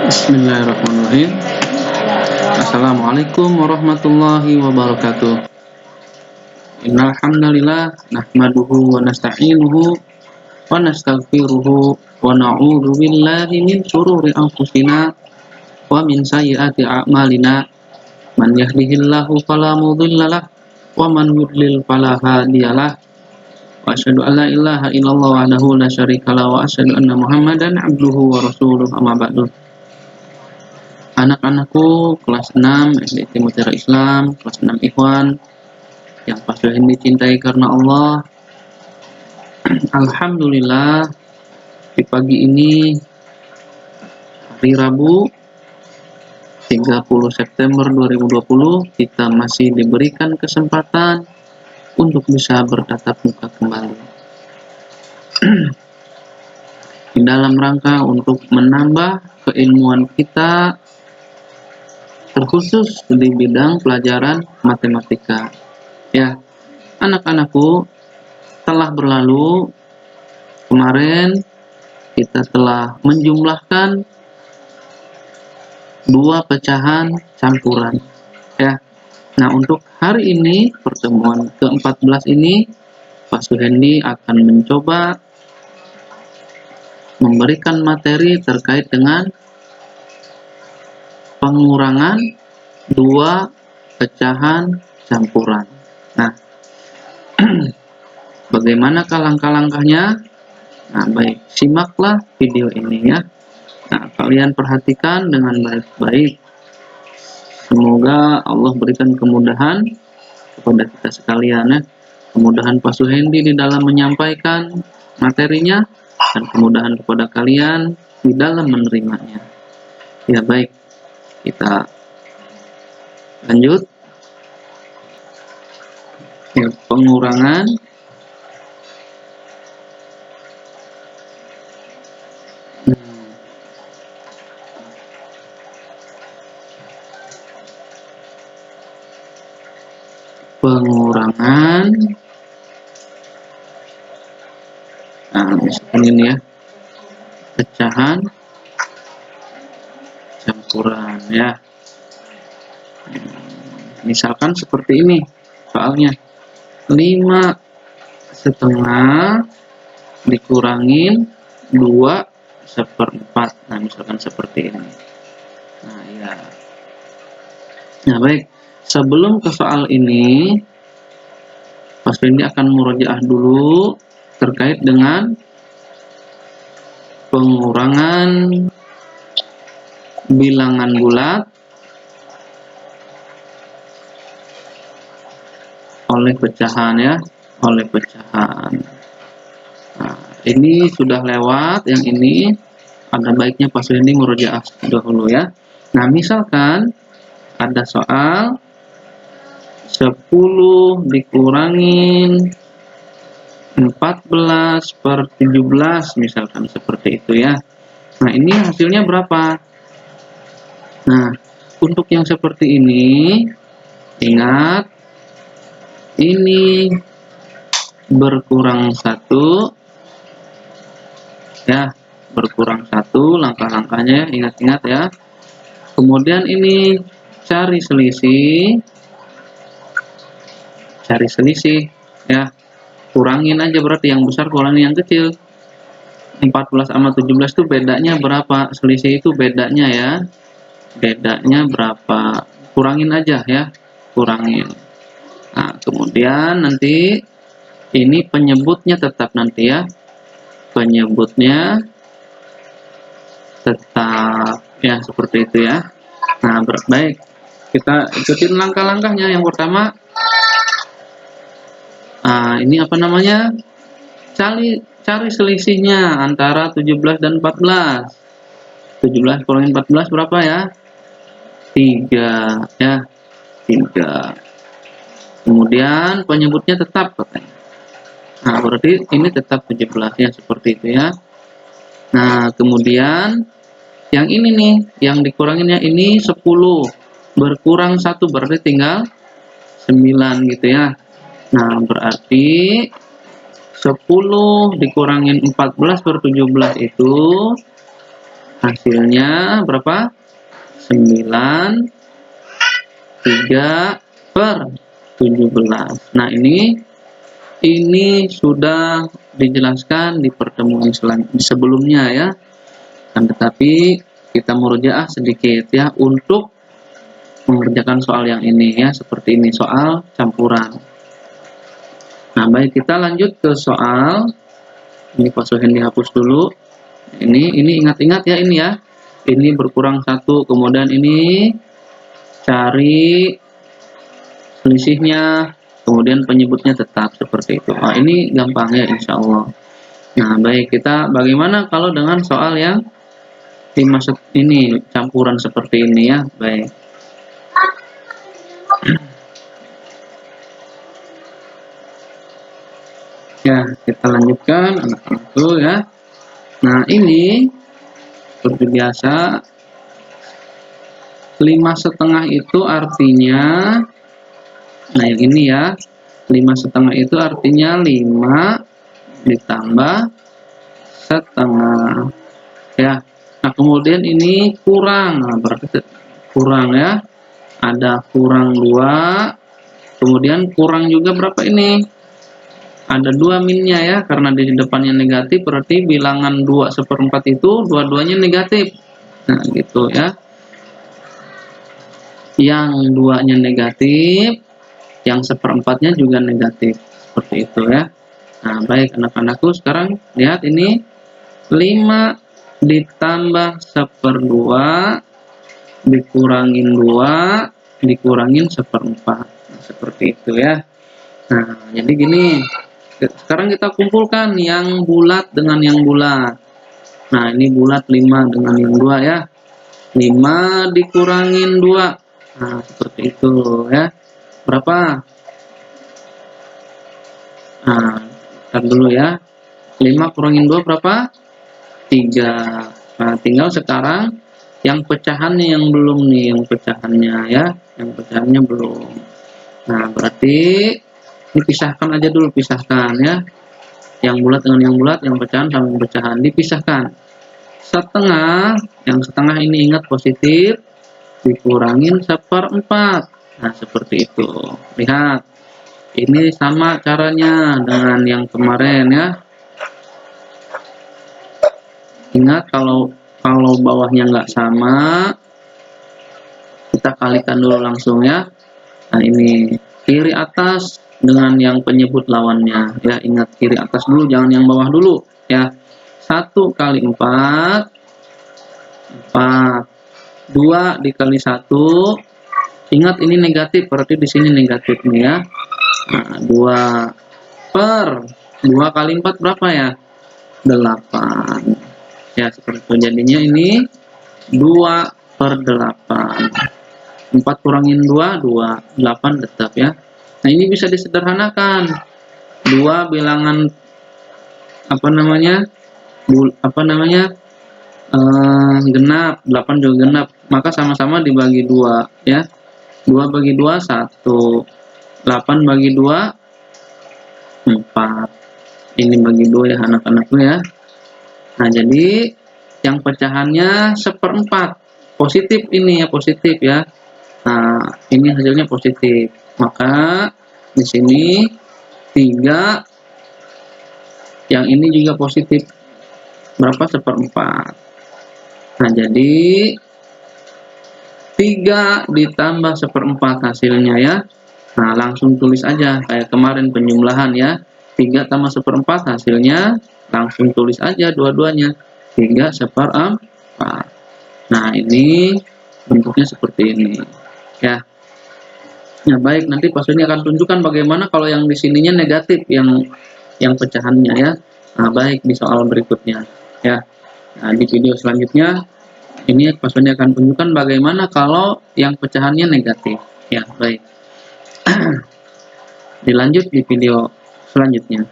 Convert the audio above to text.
Bismillahirrahmanirrahim. Assalamualaikum warahmatullahi wabarakatuh. Innal hamdalillah nahmaduhu wa nasta'inuhu wa nastaghfiruhu wa na'udzu billahi min shururi anfusina wa min sayyiati a'malina. Man yahdihillahu fala mudhillalah wa man yudlil fala hadiyalah. Wa asyhadu an la ilaha illallah wahdahu la syarikalah wa asyhadu anna Muhammadan abduhu wa rasuluh. Amma ba'du. Anak-anakku kelas 6 SD Mutiara Islam, kelas 6 Ikhwan yang pasti dicintai karena Allah. Alhamdulillah, di pagi ini hari Rabu 30 September 2020 kita masih diberikan kesempatan untuk bisa bertatap muka kembali di dalam rangka untuk menambah keilmuan kita, terkhusus di bidang pelajaran matematika. Ya, anak-anakku, telah berlalu kemarin kita telah menjumlahkan 2 pecahan campuran. Ya. Nah, untuk hari ini pertemuan ke-14 ini Pak Suhendi akan mencoba memberikan materi terkait dengan pengurangan 2 pecahan campuran. Nah, bagaimanakah langkah-langkahnya? Nah, baik, simaklah video ini ya. Nah, kalian perhatikan dengan baik-baik. Semoga Allah berikan kemudahan kepada kita sekalian ya. Kemudahan Pak Suhendi di dalam menyampaikan materinya dan kemudahan kepada kalian di dalam menerimanya. Ya, baik. Kita lanjut. Ya, pengurangan nah, misalkan ini ya, pecahan campuran ya. Misalkan seperti ini soalnya, 5,5 dikurangin 2/4. Nah, misalkan seperti ini. Nah, ya. Nah, baik. Sebelum ke soal ini, Pak Suhendi akan murojaah dulu terkait dengan pengurangan bilangan bulat oleh pecahan ya, oleh pecahan. Nah, ini sudah lewat, yang ini ada baiknya Pak Suhendi murojaah dahulu ya. Nah, misalkan ada soal 10 dikurangin 14/17 misalkan seperti itu ya. Nah, ini hasilnya berapa? Nah, untuk yang seperti ini, ingat ini berkurang 1 ya, berkurang 1 langkah-langkahnya, ingat-ingat ya. Kemudian ini cari selisih ya, kurangin aja, berarti yang besar kurangin yang kecil. 14 sama 17 itu bedanya berapa? Selisih itu bedanya ya, bedanya berapa, kurangin aja ya, kurangin. Nah, kemudian nanti ini penyebutnya tetap nanti ya, penyebutnya tetap ya, seperti itu ya. Nah, baik, kita ikutin langkah-langkahnya. Yang pertama, ini apa namanya, cari selisihnya antara 17 dan 14. 17 kurangin 14 berapa ya? 3 ya, 3. Kemudian penyebutnya tetap katanya. Nah, berarti ini tetap 17 ya, seperti itu ya. Nah, kemudian yang ini nih, yang dikuranginnya ini 10 berkurang 1 berarti tinggal 9 gitu ya. Nah, berarti 10 dikurangin 14/17 itu Hasilnya berapa? 9, 3 per 17. Nah, ini sudah dijelaskan di pertemuan sebelumnya ya. Tetapi kita murojaah sedikit ya untuk mengerjakan soal yang ini ya, seperti ini soal campuran. Nah, baik, kita lanjut ke soal ini. Pak Sohen dihapus dulu. Ini ingat-ingat ya, ini ya. Ini berkurang 1, kemudian ini cari selisihnya, kemudian penyebutnya tetap, seperti itu. Oh, ini gampang ya, insya Allah. Nah, baik, kita bagaimana kalau dengan soal yang dimaksud ini campuran seperti ini ya. Baik. Ya, kita lanjutkan anak-anakku ya. Nah, ini seperti biasa 5,5 itu artinya, nah yang ini ya, 5,5 itu artinya 5 ditambah setengah ya. Nah, kemudian ini kurang, nah, berarti kurang ya, ada kurang 2, kemudian kurang juga berapa ini, ada 2 minnya ya, karena di depannya negatif berarti bilangan 2/4 itu dua-duanya negatif. Nah, gitu ya, yang 2-nya negatif, yang 1/4-nya juga negatif, seperti itu ya. Nah, baik anak-anakku, sekarang lihat ini 5 ditambah 1/2 dikurangin 2 dikurangin 1/4. Nah, seperti itu ya. Nah, jadi gini, sekarang kita kumpulkan yang bulat dengan yang bulat. Nah, ini bulat 5 dengan yang 2 ya. 5 dikurangin 2. Nah, seperti itu ya. Berapa? Nah, ntar dulu ya. 5 kurangin 2 berapa? 3. Nah, tinggal sekarang yang pecahannya yang belum nih, yang pecahannya ya. Yang pecahannya belum. Nah, berarti dipisahkan aja dulu, pisahkan ya. Yang bulat dengan yang bulat, yang pecahan sama yang pecahan dipisahkan. Setengah, yang setengah ini ingat positif, dikurangin 1/4. Nah, seperti itu. Lihat, ini sama caranya dengan yang kemarin ya. Ingat, kalau bawahnya nggak sama, kita kalikan dulu langsung ya. Nah, ini kiri atas dengan yang penyebut lawannya ya. Ingat, kiri atas dulu, jangan yang bawah dulu ya. 1 kali 4, 4. 2 dikali 1, ingat ini negatif, berarti di sini negatif nih ya. Nah, 2 per 2 kali 4 berapa ya? 8 ya, seperti itu. Jadinya ini 2/8. 4 kurangin 2, 2, 8 tetap ya. Nah, ini bisa disederhanakan. 2 bilangan genap, 8 juga genap, maka sama-sama dibagi 2 ya. 2 bagi 2 1, 8 bagi 2 4. Ini bagi 2 ya anak-anakku ya. Nah, jadi yang pecahannya 1/4 positif ini ya, positif ya. Nah, ini hasilnya positif, maka di sini 3, yang ini juga positif, berapa? 1/4. Nah, jadi 3 ditambah 1/4 hasilnya ya. Nah, langsung tulis aja kayak kemarin penjumlahan ya. 3 tambah 1/4 hasilnya, langsung tulis aja dua-duanya, 3/4. Nah, ini bentuknya seperti ini ya. Nah, baik, nanti Pak Suni akan tunjukkan bagaimana kalau yang di sininya negatif, yang pecahannya ya. Nah, baik, di soal berikutnya ya. Nah, di video selanjutnya ini Pak Suni akan tunjukkan bagaimana kalau yang pecahannya negatif ya. Baik. Dilanjut di video selanjutnya.